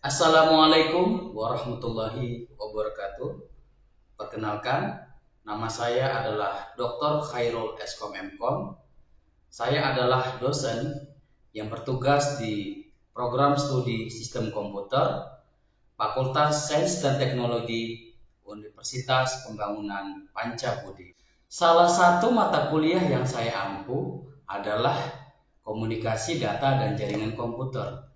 Assalamualaikum warahmatullahi wabarakatuh. Perkenalkan, nama saya adalah Dr. Khairul Eskom MKom. Saya adalah dosen yang bertugas di program studi Sistem Komputer, Fakultas Sains dan Teknologi Universitas Pembangunan Pancabudi. Salah satu mata kuliah yang saya ampu adalah Komunikasi Data dan Jaringan Komputer.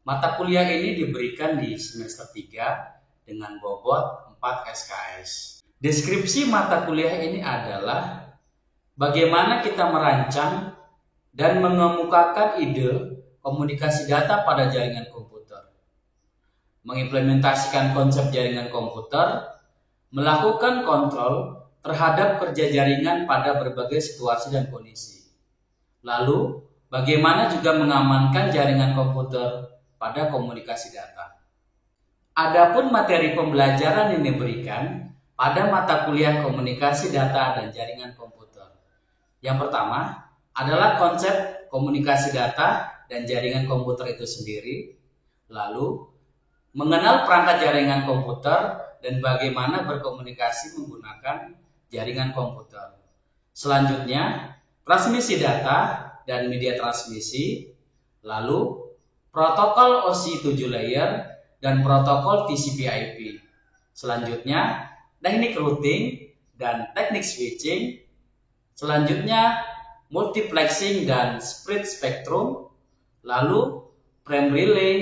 Mata kuliah ini diberikan di semester 3 dengan bobot 4 SKS. Deskripsi mata kuliah ini adalah bagaimana kita merancang dan mengemukakan ide komunikasi data pada jaringan komputer, mengimplementasikan konsep jaringan komputer, melakukan kontrol terhadap kerja jaringan pada berbagai situasi dan kondisi. Lalu, bagaimana juga mengamankan jaringan komputer pada komunikasi data. Adapun materi pembelajaran yang diberikan pada mata kuliah komunikasi data dan jaringan komputer. Yang pertama adalah konsep komunikasi data dan jaringan komputer itu sendiri, lalu mengenal perangkat jaringan komputer dan bagaimana berkomunikasi menggunakan jaringan komputer. Selanjutnya, transmisi data dan media transmisi, lalu protokol OSI 7 layer dan protokol TCP/IP. Selanjutnya, teknik routing dan teknik switching. Selanjutnya, multiplexing dan split spectrum. Lalu, frame relay.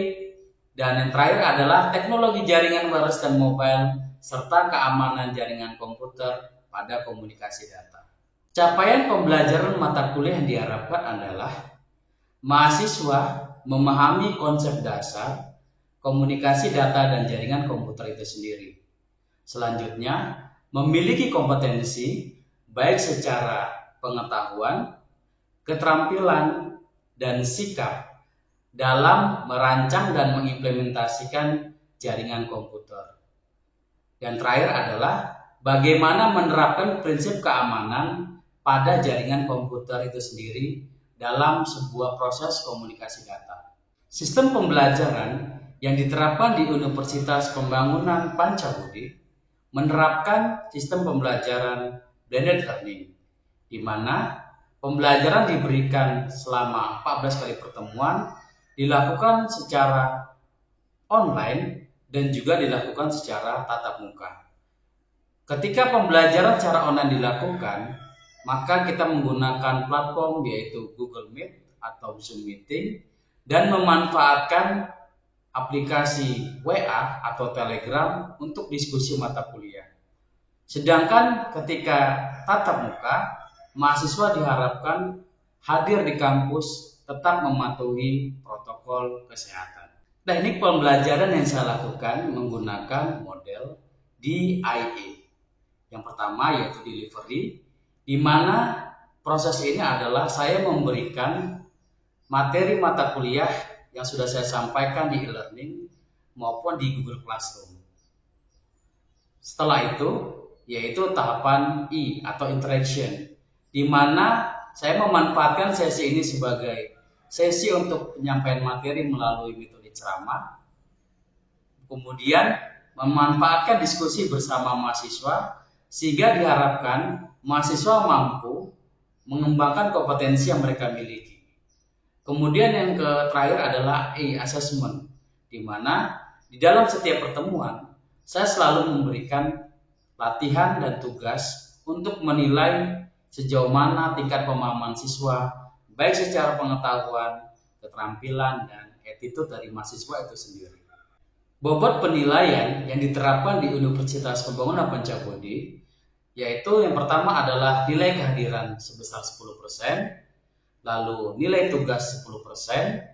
Dan yang terakhir adalah teknologi jaringan wireless dan mobile serta keamanan jaringan komputer pada komunikasi data. Capaian pembelajaran mata kuliah yang diharapkan adalah mahasiswa memahami konsep dasar komunikasi data dan jaringan komputer itu sendiri. Selanjutnya, memiliki kompetensi baik secara pengetahuan, keterampilan, dan sikap dalam merancang dan mengimplementasikan jaringan komputer. Yang terakhir adalah bagaimana menerapkan prinsip keamanan pada jaringan komputer itu sendiri dalam sebuah proses komunikasi data. Sistem pembelajaran yang diterapkan di Universitas Pembangunan Pancabudi menerapkan sistem pembelajaran blended learning, di mana pembelajaran diberikan selama 14 kali pertemuan, dilakukan secara online dan juga dilakukan secara tatap muka. Ketika pembelajaran secara online dilakukan, maka kita menggunakan platform yaitu Google Meet atau Zoom Meeting dan memanfaatkan aplikasi WA atau Telegram untuk diskusi mata kuliah. Sedangkan ketika tatap muka, mahasiswa diharapkan hadir di kampus tetap mematuhi protokol kesehatan. Teknik pembelajaran yang saya lakukan menggunakan model DIA. Yang pertama yaitu delivery, di mana proses ini adalah saya memberikan materi mata kuliah yang sudah saya sampaikan di e-learning maupun di Google Classroom. Setelah itu, yaitu tahapan I atau interaction, di mana saya memanfaatkan sesi ini sebagai sesi untuk penyampaian materi melalui metode ceramah, kemudian memanfaatkan diskusi bersama mahasiswa sehingga diharapkan mahasiswa mampu mengembangkan kompetensi yang mereka miliki. Kemudian yang terakhir adalah assessment, di mana di dalam setiap pertemuan saya selalu memberikan latihan dan tugas untuk menilai sejauh mana tingkat pemahaman siswa, baik secara pengetahuan, keterampilan, dan attitude dari mahasiswa itu sendiri. Bobot penilaian yang diterapkan di Universitas Pembangunan Pancabudi yaitu yang pertama adalah nilai kehadiran sebesar 10%, lalu nilai tugas 10%,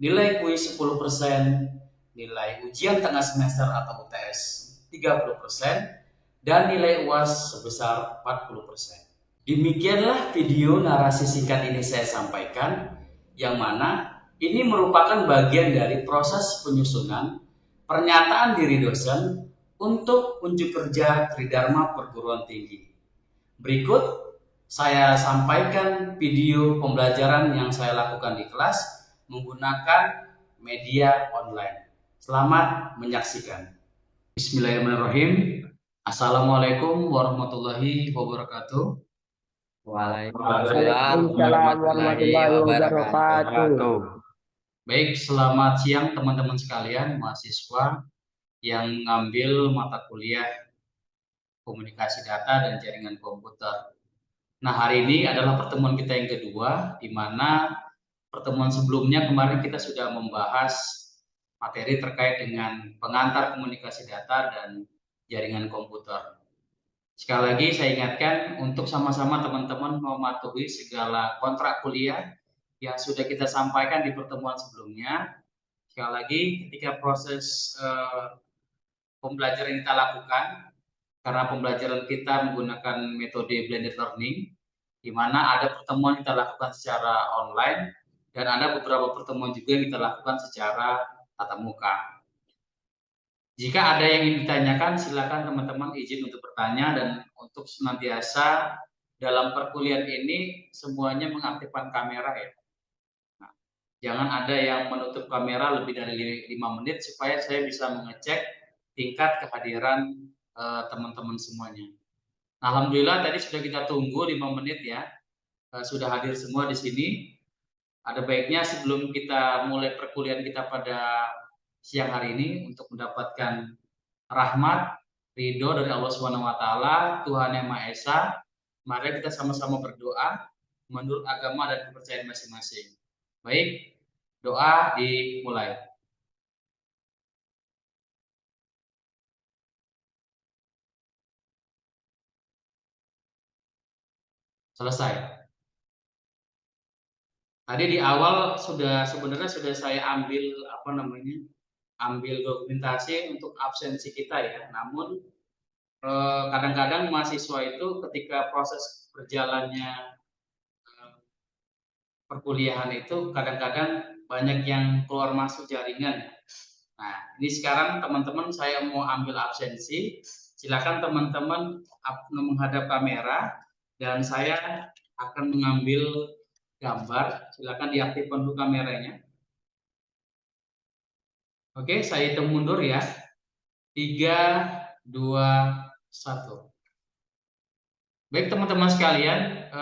nilai kuis 10%, nilai ujian tengah semester atau UTS 30%, dan nilai UAS sebesar 40%. Demikianlah video narasi singkat ini saya sampaikan, yang mana ini merupakan bagian dari proses penyusunan pernyataan diri dosen untuk unjuk kerja Tridharma Perguruan Tinggi. Berikut saya sampaikan video pembelajaran yang saya lakukan di kelas menggunakan media online. Selamat menyaksikan. Bismillahirrahmanirrahim. Assalamualaikum warahmatullahi wabarakatuh. Waalaikumsalam Waalaikumsalam warahmatullahi warahmatullahi wabarakatuh. wabarakatuh. Baik, selamat siang teman-teman sekalian, mahasiswa yang ngambil mata kuliah komunikasi data dan jaringan komputer. Nah, hari ini adalah pertemuan kita yang kedua, di mana pertemuan sebelumnya kemarin kita sudah membahas materi terkait dengan pengantar komunikasi data dan jaringan komputer. Sekali lagi saya ingatkan untuk sama-sama teman-teman mematuhi segala kontrak kuliah yang sudah kita sampaikan di pertemuan sebelumnya. Sekali lagi, ketika proses pembelajaran kita lakukan, karena pembelajaran kita menggunakan metode blended learning, di mana ada pertemuan kita lakukan secara online, dan ada beberapa pertemuan juga yang kita lakukan secara tatap muka. Jika ada yang ingin ditanyakan, silakan teman-teman izin untuk bertanya, dan untuk senantiasa dalam perkuliahan ini semuanya mengaktifkan kamera ya. Nah, jangan ada yang menutup kamera lebih dari 5 menit supaya saya bisa mengecek tingkat kehadiran teman-teman semuanya. Nah, alhamdulillah tadi sudah kita tunggu 5 menit ya. Sudah hadir semua di sini. Ada baiknya sebelum kita mulai perkuliahan kita pada siang hari ini untuk mendapatkan rahmat, ridho dari Allah Subhanahu wa taala, Tuhan Yang Maha Esa. Mari kita sama-sama berdoa menurut agama dan kepercayaan masing-masing. Baik, doa dimulai. Selesai. Tadi di awal sebenarnya sudah saya ambil ambil dokumentasi untuk absensi kita ya. Namun kadang-kadang mahasiswa itu ketika proses berjalannya perkuliahan itu kadang-kadang banyak yang keluar masuk jaringan. Nah, ini sekarang teman-teman saya mau ambil absensi. Silakan teman-teman menghadap kamera dan saya akan mengambil gambar. Silakan diaktifkan dulu kameranya. Oke, saya hitung mundur ya. 3, 2, 1. Baik teman-teman sekalian,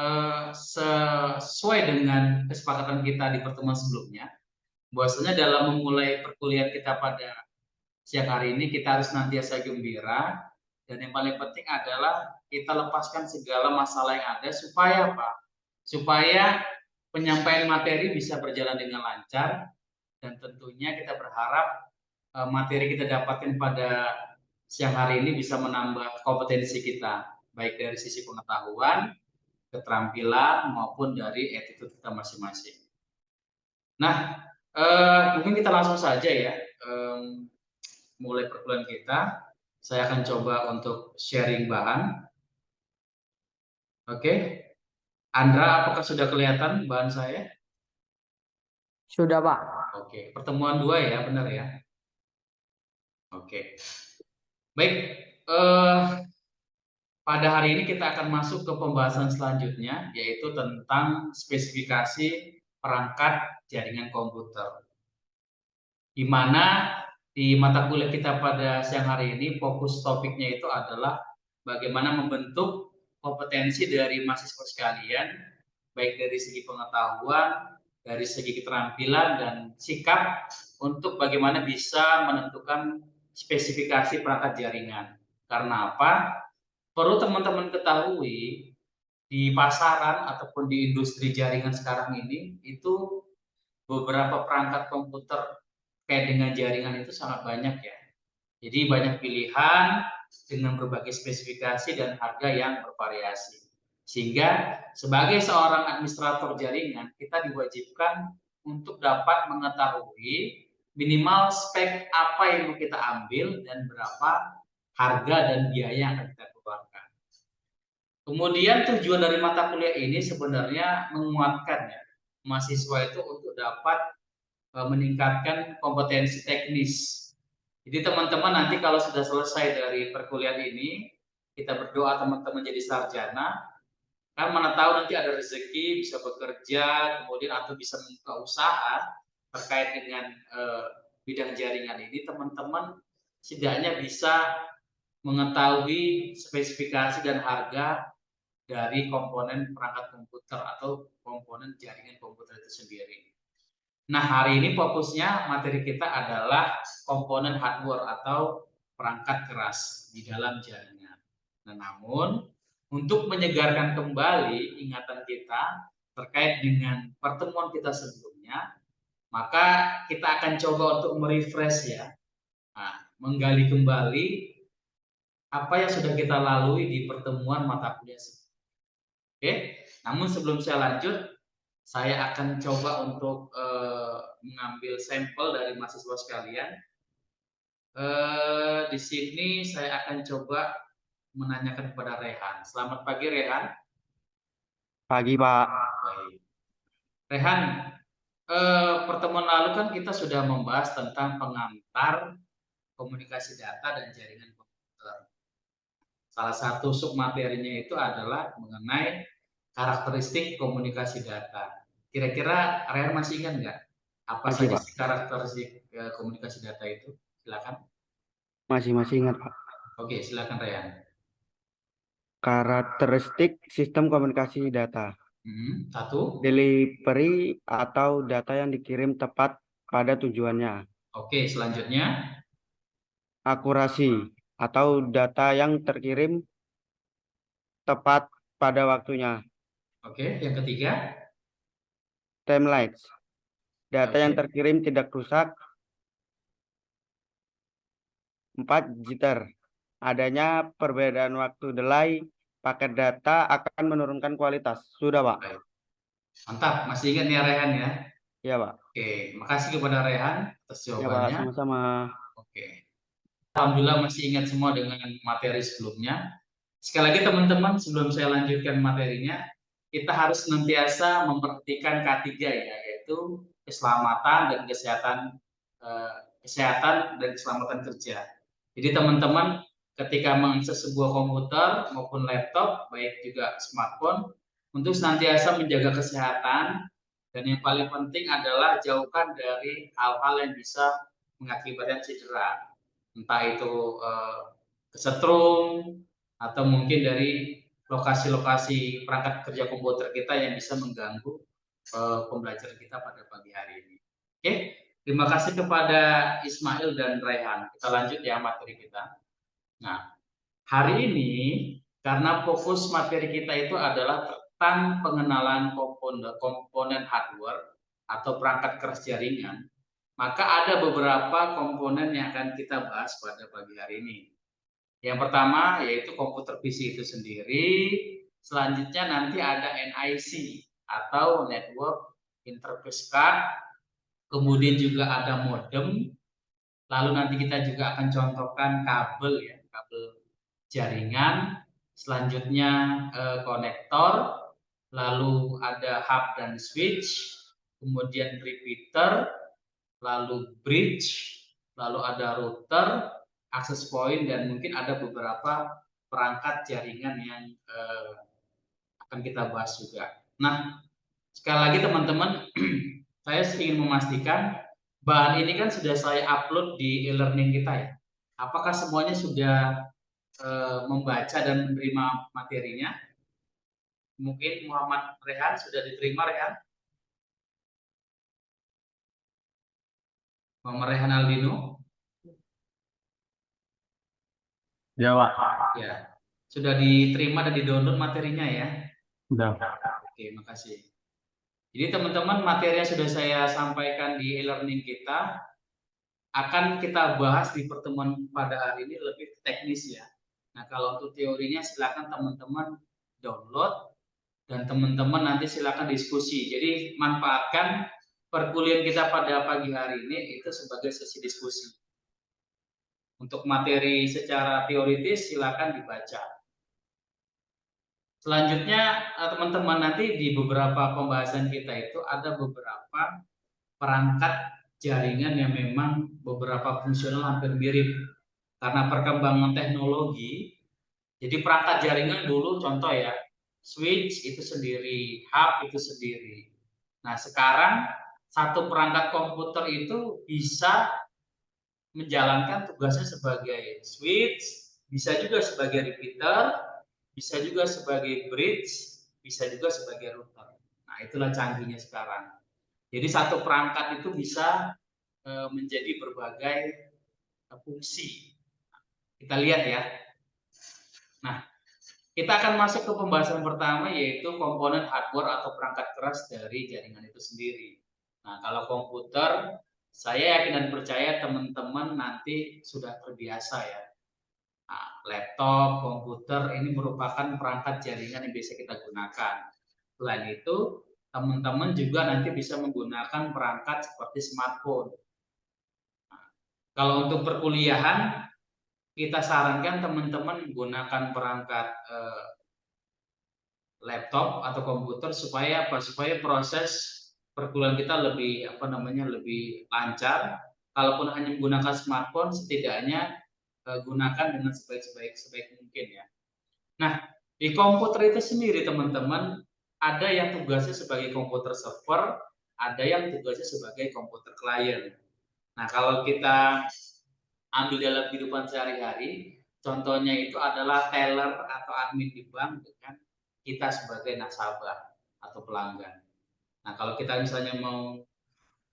sesuai dengan kesepakatan kita di pertemuan sebelumnya, bahwasanya dalam memulai perkuliahan kita pada siang hari ini kita harus senantiasa gembira, dan yang paling penting adalah kita lepaskan segala masalah yang ada supaya apa? Supaya penyampaian materi bisa berjalan dengan lancar, dan tentunya kita berharap materi kita dapatkan pada siang hari ini bisa menambah kompetensi kita, baik dari sisi pengetahuan, keterampilan, maupun dari attitude kita masing-masing. Nah, mungkin kita langsung saja ya, mulai perkuliahan kita. Saya akan coba untuk sharing bahan. Oke, Andra, apakah sudah kelihatan bahan saya? Sudah, Pak. Oke, pertemuan 2 ya, benar ya? Oke, baik. Pada hari ini kita akan masuk ke pembahasan selanjutnya, yaitu tentang spesifikasi perangkat jaringan komputer. Di mana di mata kuliah kita pada siang hari ini fokus topiknya itu adalah bagaimana membentuk kompetensi dari mahasiswa sekalian, baik dari segi pengetahuan, dari segi keterampilan dan sikap, untuk bagaimana bisa menentukan spesifikasi perangkat jaringan. Karena apa? Perlu teman-teman ketahui, di pasaran ataupun di industri jaringan sekarang ini, itu beberapa perangkat komputer kayak dengan jaringan itu sangat banyak ya. Jadi banyak pilihan dengan berbagai spesifikasi dan harga yang bervariasi. Sehingga sebagai seorang administrator jaringan, kita diwajibkan untuk dapat mengetahui minimal spek apa yang mau kita ambil dan berapa harga dan biaya yang akan kita keluarkan. Kemudian tujuan dari mata kuliah ini sebenarnya menguatkan ya mahasiswa itu untuk dapat meningkatkan kompetensi teknis. Jadi teman-teman nanti kalau sudah selesai dari perkuliahan ini, kita berdoa teman-teman jadi sarjana, kan mana tahu nanti ada rezeki bisa bekerja, kemudian atau bisa membuka usaha terkait dengan bidang jaringan ini, teman-teman setidaknya bisa mengetahui spesifikasi dan harga dari komponen perangkat komputer atau komponen jaringan komputer itu sendiri. Nah, hari ini fokusnya materi kita adalah komponen hardware atau perangkat keras di dalam jaringan. Nah, namun untuk menyegarkan kembali ingatan kita terkait dengan pertemuan kita sebelumnya, maka kita akan coba untuk merefresh ya, menggali kembali apa yang sudah kita lalui di pertemuan mata kuliah sebelumnya. Oke, namun sebelum saya lanjut, saya akan coba untuk mengambil sampel dari mahasiswa sekalian. Di sini saya akan coba menanyakan kepada Rehan. Selamat pagi Rehan. Pagi, Pak. Baik. Rehan, pertemuan lalu kan kita sudah membahas tentang pengantar komunikasi data dan jaringan komputer. Salah satu submaterinya itu adalah mengenai karakteristik komunikasi data. Kira-kira Rehan masih ingat nggak apa Masih, saja Pak. karakteristik komunikasi data itu? Silakan. Masih ingat, Pak. Oke, silakan Rehan. Karakteristik sistem komunikasi data. Satu. Delivery atau data yang dikirim tepat pada tujuannya. Oke, selanjutnya. Akurasi atau data yang terkirim tepat pada waktunya. Oke, yang ketiga. Timelines. Data yang terkirim tidak rusak. 4. Jitter. Adanya perbedaan waktu delay, paket data akan menurunkan kualitas. Sudah, Pak. Baik. Mantap, masih ingat nih Rehan ya? Iya, Pak. Oke, makasih kepada Rehan atas jawabannya. Ya, Pak, sama-sama. Oke. Alhamdulillah masih ingat semua dengan materi sebelumnya. Sekali lagi teman-teman, sebelum saya lanjutkan materinya, kita harus senantiasa memperhatikan K3 ya, yaitu keselamatan dan kesehatan dan keselamatan kerja. Jadi teman-teman ketika mengakses sebuah komputer maupun laptop, baik juga smartphone, untuk senantiasa menjaga kesehatan, dan yang paling penting adalah jauhkan dari hal-hal yang bisa mengakibatkan cedera, entah itu kesetrum atau mungkin dari lokasi-lokasi perangkat kerja komputer kita yang bisa mengganggu pembelajaran kita pada pagi hari ini. Oke, terima kasih kepada Ismail dan Raihan. Kita lanjut ya materi kita. Nah, hari ini karena fokus materi kita itu adalah tentang pengenalan komponen hardware atau perangkat keras jaringan, maka ada beberapa komponen yang akan kita bahas pada pagi hari ini. Yang pertama yaitu komputer PC itu sendiri, selanjutnya nanti ada NIC atau Network Interface Card, kemudian juga ada modem, lalu nanti kita juga akan contohkan kabel ya, kabel jaringan, selanjutnya konektor, lalu ada hub dan switch, kemudian repeater, lalu bridge, lalu ada router, access point, dan mungkin ada beberapa perangkat jaringan yang akan kita bahas juga. Nah, sekali lagi teman-teman, saya ingin memastikan bahan ini kan sudah saya upload di e-learning kita ya. Apakah semuanya sudah membaca dan menerima materinya? Mungkin Muhammad Rehan sudah diterima Rehan? Muhammad Rehan Aldino? Ya, Pak. Ya, sudah diterima dan di-download materinya ya? Sudah. Oke, makasih. Jadi teman-teman, materi yang sudah saya sampaikan di e-learning kita akan kita bahas di pertemuan pada hari ini lebih teknis ya. Nah, kalau untuk teorinya silakan teman-teman download dan teman-teman nanti silakan diskusi. Jadi manfaatkan perkuliahan kita pada pagi hari ini itu sebagai sesi diskusi. Untuk materi secara teoritis silakan dibaca. Selanjutnya teman-teman nanti di beberapa pembahasan kita itu ada beberapa perangkat jaringan yang memang beberapa fungsional hampir mirip karena perkembangan teknologi. Jadi perangkat jaringan dulu contoh ya, switch itu sendiri, hub itu sendiri. Nah sekarang satu perangkat komputer itu bisa menjalankan tugasnya sebagai switch, bisa juga sebagai repeater, bisa juga sebagai bridge, bisa juga sebagai router. Nah, itulah canggihnya sekarang. Jadi satu perangkat itu bisa menjadi berbagai fungsi. Kita lihat ya. Nah, kita akan masuk ke pembahasan pertama, yaitu komponen hardware atau perangkat keras dari jaringan itu sendiri. Nah, kalau komputer, saya yakin dan percaya teman-teman nanti sudah terbiasa ya. Nah, laptop, komputer ini merupakan perangkat jaringan yang bisa kita gunakan. Selain itu, teman-teman juga nanti bisa menggunakan perangkat seperti smartphone. Nah, kalau untuk perkuliahan, kita sarankan teman-teman menggunakan perangkat laptop atau komputer supaya apa? Supaya proses perkuliahan kita lebih lancar. Kalaupun hanya menggunakan smartphone, setidaknya gunakan dengan sebaik mungkin ya. Nah, di komputer itu sendiri teman-teman, ada yang tugasnya sebagai komputer server, ada yang tugasnya sebagai komputer klien. Nah, kalau kita ambil dalam kehidupan sehari-hari, contohnya itu adalah teller atau admin di bank dengan kita sebagai nasabah atau pelanggan. Nah, kalau kita misalnya mau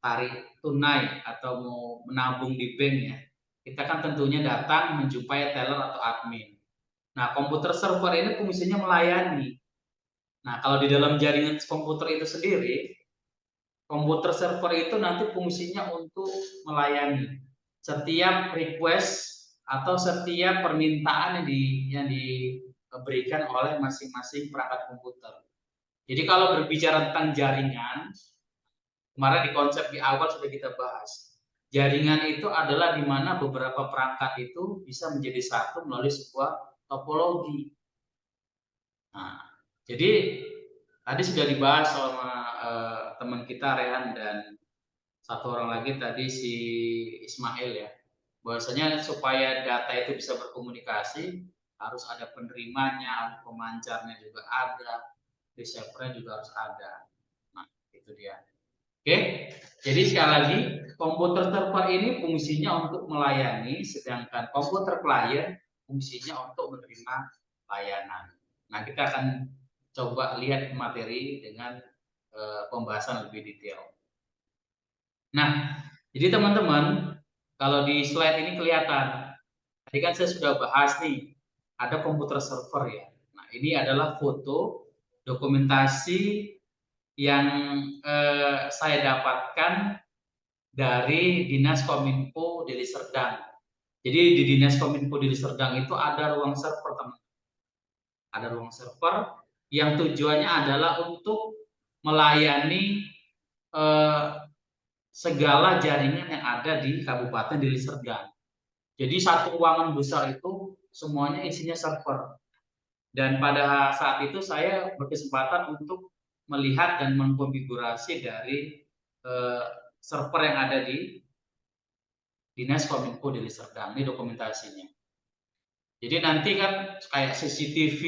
tarik tunai atau mau menabung di bank ya, kita kan tentunya datang menjumpai teller atau admin. Nah, komputer server ini fungsinya melayani. Nah, kalau di dalam jaringan komputer itu sendiri, komputer server itu nanti fungsinya untuk melayani setiap request atau setiap permintaan yang diberikan oleh masing-masing perangkat komputer. Jadi kalau berbicara tentang jaringan, kemarin di konsep di awal sudah kita bahas. Jaringan itu adalah di mana beberapa perangkat itu bisa menjadi satu melalui sebuah topologi. Nah, jadi tadi sudah dibahas sama teman kita Rehan dan satu orang lagi tadi si Ismail ya. Bahwasanya supaya data itu bisa berkomunikasi harus ada penerimanya, pemancarnya juga ada, receivernya juga harus ada. Nah, itu dia. Oke, jadi sekali lagi komputer server ini fungsinya untuk melayani, sedangkan komputer klien fungsinya untuk menerima layanan. Nah, kita akan coba lihat materi dengan pembahasan lebih detail. Nah, jadi teman-teman, kalau di slide ini kelihatan, tadi kan saya sudah bahas nih, ada komputer server ya. Nah, ini adalah foto dokumentasi yang saya dapatkan dari Dinas Kominfo Deli Serdang. Jadi di Dinas Kominfo Deli Serdang itu ada ruang server, teman. Ada ruang server yang tujuannya adalah untuk melayani segala jaringan yang ada di Kabupaten Deli Serdang. Jadi satu ruangan besar itu semuanya isinya server. Dan pada saat itu saya berkesempatan untuk melihat dan mengkonfigurasi dari server yang ada di Dinas Kominfo Deli Serdang. Ini dokumentasinya. Jadi nanti kan kayak CCTV.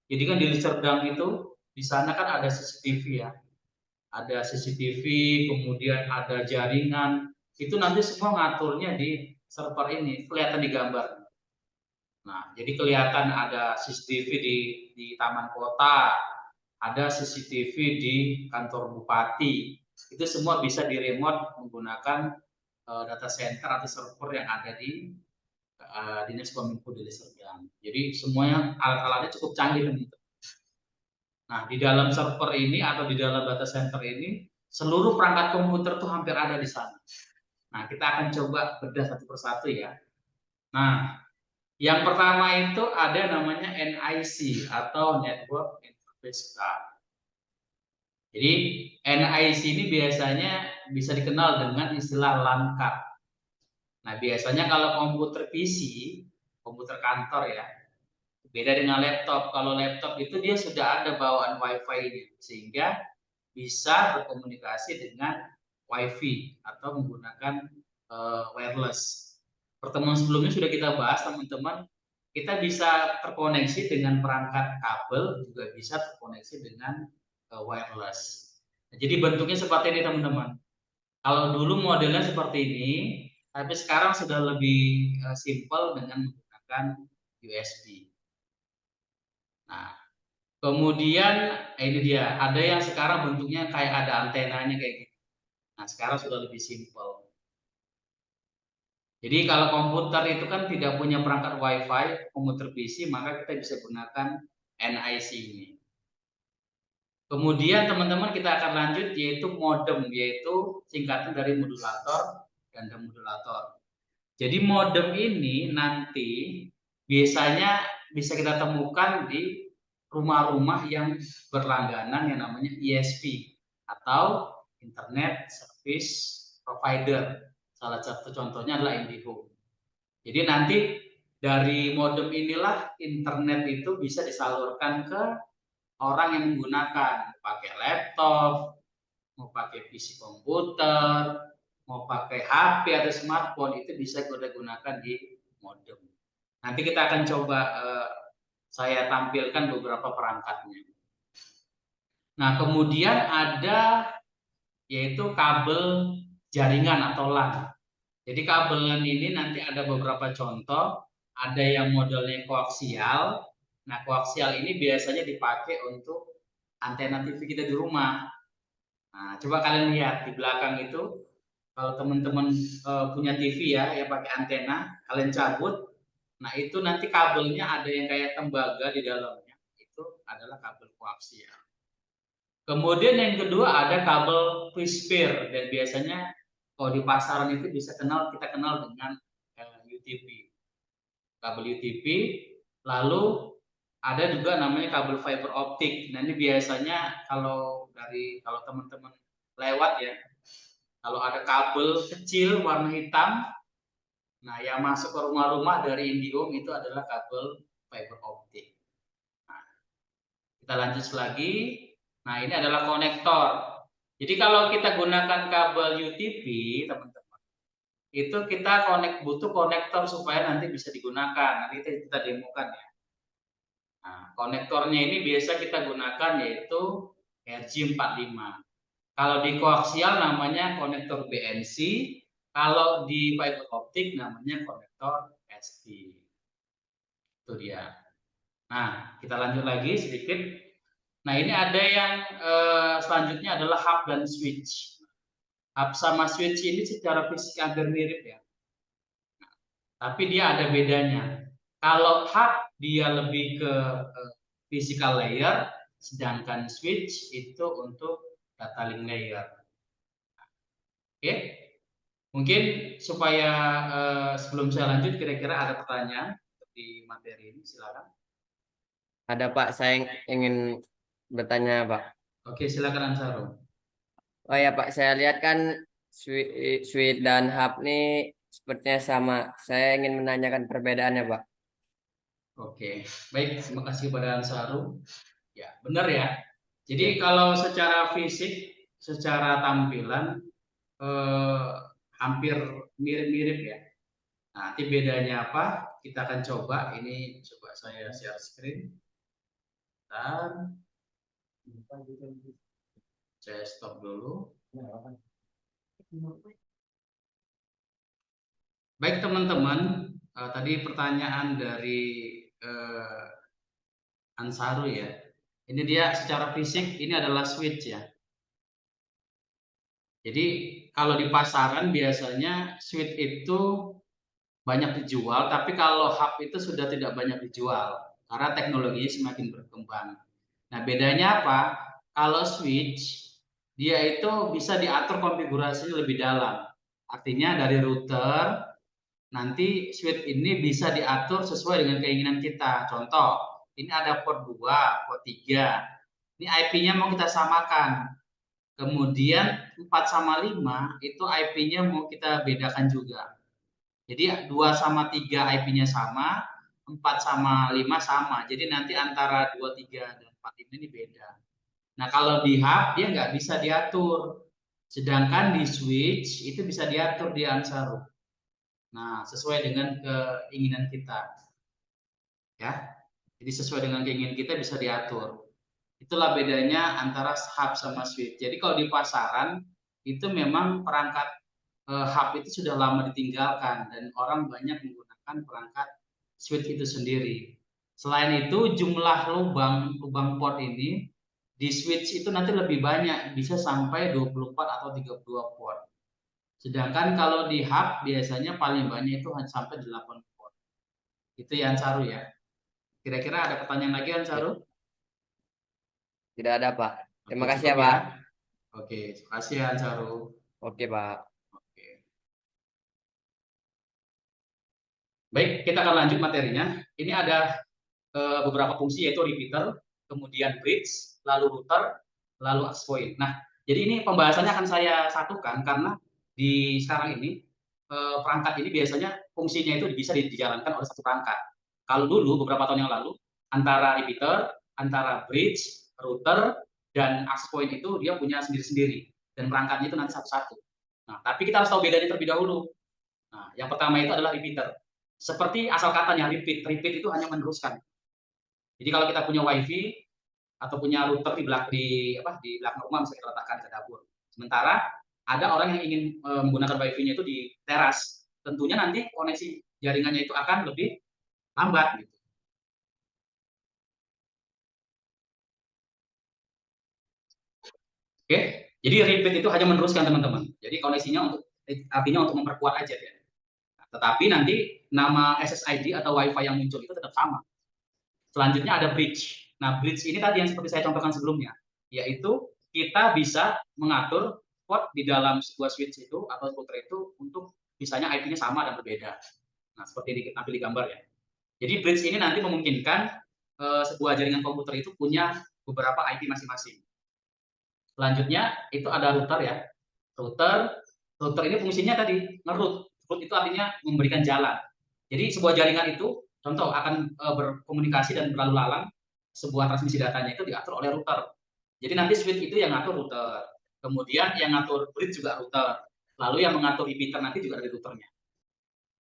Jadi kan Deli Serdang itu di sana kan ada CCTV ya. Ada CCTV, kemudian ada jaringan. Itu nanti semua ngaturnya di server ini, kelihatan di gambar. Nah, jadi kelihatan ada CCTV di taman kota, ada CCTV di kantor bupati. Itu semua bisa di remote menggunakan data center atau server yang ada di Dinas Kominfo Deli Serdang. Jadi semuanya alat-alatnya cukup canggih teman-teman. Nah, di dalam server ini atau di dalam data center ini seluruh perangkat komputer tuh hampir ada di sana. Nah, kita akan coba bedah satu persatu ya. Nah, yang pertama itu ada namanya NIC atau Network Interface Card. Jadi NIC ini biasanya bisa dikenal dengan istilah LAN card. Nah, biasanya kalau komputer PC, komputer kantor ya, beda dengan laptop. Kalau laptop itu dia sudah ada bawaan WiFi-nya sehingga bisa berkomunikasi dengan WiFi atau menggunakan wireless. Pertemuan sebelumnya sudah kita bahas teman-teman, kita bisa terkoneksi dengan perangkat kabel, juga bisa terkoneksi dengan wireless. Nah, jadi bentuknya seperti ini teman-teman. Kalau dulu modelnya seperti ini, Tapi sekarang sudah lebih simple dengan menggunakan USB. Nah, kemudian ini dia, ada yang sekarang bentuknya kayak ada antenanya kayak gitu. Nah, sekarang sudah lebih simple. Jadi kalau komputer itu kan tidak punya perangkat WiFi, komputer PC, maka kita bisa gunakan NIC-nya. Kemudian teman-teman kita akan lanjut yaitu modem, yaitu singkatan dari modulator dan demodulator. Jadi modem ini nanti biasanya bisa kita temukan di rumah-rumah yang berlangganan yang namanya ISP atau Internet Service Provider. Salah satu contohnya adalah IndiHome. Jadi nanti dari modem inilah internet itu bisa disalurkan ke orang yang menggunakan, mau pakai laptop, mau pakai PC komputer, mau pakai HP atau smartphone, itu bisa kita gunakan di modem. Nanti kita akan coba saya tampilkan beberapa perangkatnya. Nah, kemudian ada yaitu kabel jaringan atau LAN. Jadi kabelan ini nanti ada beberapa contoh, ada yang modelnya koaksial. Nah, koaksial ini biasanya dipakai untuk antena TV kita di rumah. Nah, coba kalian lihat di belakang itu, kalau teman-teman punya TV ya, yang pakai antena, kalian cabut. Nah, itu nanti kabelnya ada yang kayak tembaga di dalamnya. Itu adalah kabel koaksial. Kemudian yang kedua ada kabel Fishpair dan biasanya kalau di pasaran itu kita kenal dengan UTP. Kabel UTP, lalu ada juga namanya kabel fiber optik. Nah, ini biasanya kalau teman-teman lewat ya, kalau ada kabel kecil warna hitam, nah yang masuk ke rumah-rumah dari IndiHome itu adalah kabel fiber optik. Nah, kita lanjut lagi. Nah, ini adalah konektor. Jadi kalau kita gunakan kabel UTP, teman-teman, itu kita butuh konektor supaya nanti bisa digunakan. Nanti kita demokan ya. Nah, konektornya ini biasa kita gunakan yaitu RJ45. Kalau di koaksial namanya konektor BNC, kalau di fiber optik namanya konektor ST. Itu dia. Nah, kita lanjut lagi sedikit. Nah, ini ada yang selanjutnya adalah hub dan switch. Hub sama switch ini secara fisik hampir mirip ya. Nah, tapi dia ada bedanya. Kalau hub dia lebih ke physical layer, sedangkan switch itu untuk data link layer. Oke, mungkin supaya sebelum saya lanjut, kira-kira ada pertanyaan di materi ini, silakan. Ada Pak, saya ingin bertanya Pak. Oke, silakan Ansarul. Oh ya Pak, saya lihat kan switch dan hub ini sepertinya sama. Saya ingin menanyakan perbedaannya Pak. Oke, baik, terima kasih kepada Ansarul. Ya, benar ya. Jadi kalau secara fisik, secara tampilan hampir mirip-mirip ya. Nah, nanti bedanya apa? Kita akan coba. Ini coba saya share screen. Dan saya stop dulu. Baik teman-teman, tadi pertanyaan dari Ansaru ya. Ini dia secara fisik ini adalah switch ya. Jadi kalau di pasaran biasanya switch itu banyak dijual, tapi kalau hub itu sudah tidak banyak dijual karena teknologinya semakin berkembang. Nah, bedanya apa? Kalau switch dia itu bisa diatur konfigurasinya lebih dalam. Artinya dari router nanti switch ini bisa diatur sesuai dengan keinginan kita. Contoh, ini ada port 2, port 3. Ini IP-nya mau kita samakan. Kemudian 4/5 itu IP-nya mau kita bedakan juga. Jadi 2/3 IP-nya sama, 4/5 sama. Jadi nanti antara 23 dan 45 ini beda. Nah, kalau di hub dia nggak bisa diatur. Sedangkan di switch itu bisa diatur di Ansaru. Nah, sesuai dengan keinginan kita. Ya. Jadi sesuai dengan keinginan kita bisa diatur. Itulah bedanya antara hub sama switch. Jadi kalau di pasaran itu memang perangkat hub itu sudah lama ditinggalkan dan orang banyak menggunakan perangkat switch itu sendiri. Selain itu, jumlah lubang port ini di switch itu nanti lebih banyak, bisa sampai 24 atau 32 port. Sedangkan kalau di hub biasanya paling banyak itu hanya sampai 8 port. Itu ya Ansaru ya. Kira-kira ada pertanyaan lagi Ansaru? Tidak ada, Pak. Terima Oke, kasih ya, cukup Pak. Oke, terima kasih ya Ansaru. Oke, Pak. Oke. Baik, kita akan lanjut materinya. Ini ada beberapa fungsi yaitu repeater, kemudian bridge, lalu router, lalu access point. Nah, jadi ini pembahasannya akan saya satukan karena di sekarang ini perangkat ini biasanya fungsinya itu bisa dijalankan oleh satu perangkat. Kalau dulu beberapa tahun yang lalu antara repeater, antara bridge, router, dan access point itu dia punya sendiri-sendiri dan perangkatnya itu nanti satu-satu. Nah, tapi kita harus tahu bedanya terlebih dahulu. Nah, yang pertama itu adalah repeater. Seperti asal katanya repeat itu hanya meneruskan. Jadi kalau kita punya wifi atau punya router di belakang rumah bisa kita letakkan ke dapur. Sementara ada orang yang ingin menggunakan wifi-nya itu di teras. Tentunya nanti koneksi jaringannya itu akan lebih lambat gitu. Oke, jadi repeat itu hanya meneruskan teman-teman. Jadi koneksinya artinya untuk memperkuat aja ya. Tetapi nanti nama SSID atau wifi yang muncul itu tetap sama. Selanjutnya ada bridge. Nah, bridge ini tadi yang seperti saya contohkan sebelumnya, yaitu kita bisa mengatur port di dalam sebuah switch itu atau router itu untuk misalnya IP-nya sama dan berbeda. Nah, seperti ini tampil di gambar ya. Jadi bridge ini nanti memungkinkan sebuah jaringan komputer itu punya beberapa IP masing-masing. Selanjutnya itu ada router ya. Router ini fungsinya tadi nge-route. Route itu artinya memberikan jalan. Jadi sebuah jaringan itu contoh akan berkomunikasi dan berlalu lalang, sebuah transmisi datanya itu diatur oleh router. Jadi nanti switch itu yang ngatur router, kemudian yang ngatur bridge juga router, lalu yang mengatur repeater nanti juga dari routernya.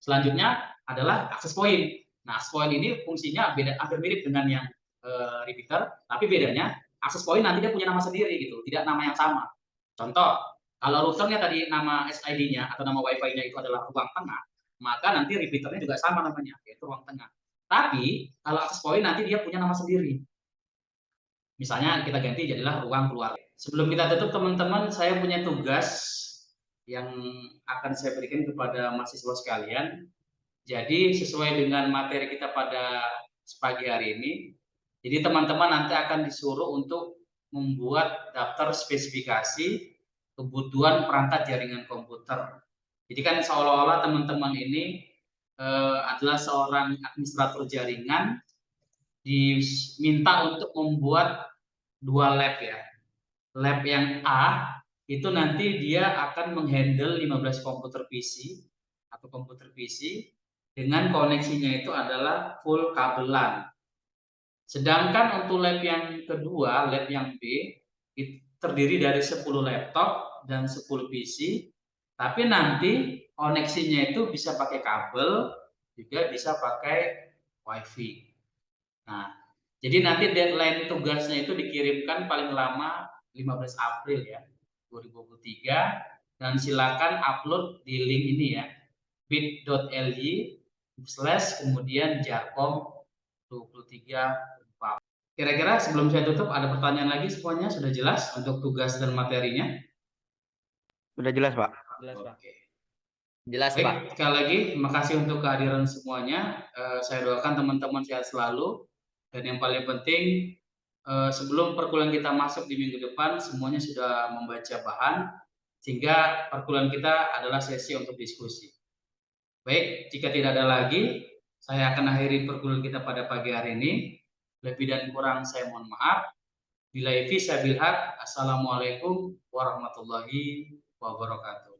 Selanjutnya adalah access point. Nah, access point ini fungsinya hampir mirip dengan yang repeater, tapi bedanya access point nanti dia punya nama sendiri gitu, tidak nama yang sama. Contoh, kalau routernya tadi nama SID-nya atau nama wifi-nya itu adalah ruang tengah, maka nanti repeaternya juga sama namanya, yaitu ruang tengah. Tapi kalau access point nanti dia punya nama sendiri. Misalnya kita ganti jadilah ruang keluar. Sebelum kita tutup teman-teman, saya punya tugas yang akan saya berikan kepada mahasiswa sekalian. Jadi sesuai dengan materi kita pada pagi hari ini, jadi teman-teman nanti akan disuruh untuk membuat daftar spesifikasi kebutuhan perangkat jaringan komputer. Jadi kan seolah-olah teman-teman ini adalah seorang administrator jaringan diminta untuk membuat 2 lab ya. Lab yang A itu nanti dia akan menghandle 15 komputer PC atau komputer PC dengan koneksinya itu adalah full kabelan. Sedangkan untuk lab yang kedua, lab yang B, itu terdiri dari 10 laptop dan 10 PC, tapi nanti koneksinya itu bisa pakai kabel, juga bisa pakai wifi. Nah, jadi nanti deadline tugasnya itu dikirimkan paling lama 15 April ya, 2023, dan silakan upload di link ini ya, bit.ly/kemudian jarkom 23. Kira-kira sebelum saya tutup ada pertanyaan lagi semuanya sudah jelas untuk tugas dan materinya? Sudah jelas, Pak. Jelas, Pak. Oke. Jelas, Baik, Pak. sekali lagi terima kasih untuk kehadiran semuanya. Saya doakan teman-teman sehat selalu. Dan yang paling penting sebelum perkuliahan kita masuk di minggu depan semuanya sudah membaca bahan sehingga perkuliahan kita adalah sesi untuk diskusi. Baik, jika tidak ada lagi, saya akan akhiri perkuliahan kita pada pagi hari ini. Lebih dan kurang saya mohon maaf. Billahi fi sabilillah. Assalamualaikum warahmatullahi wabarakatuh.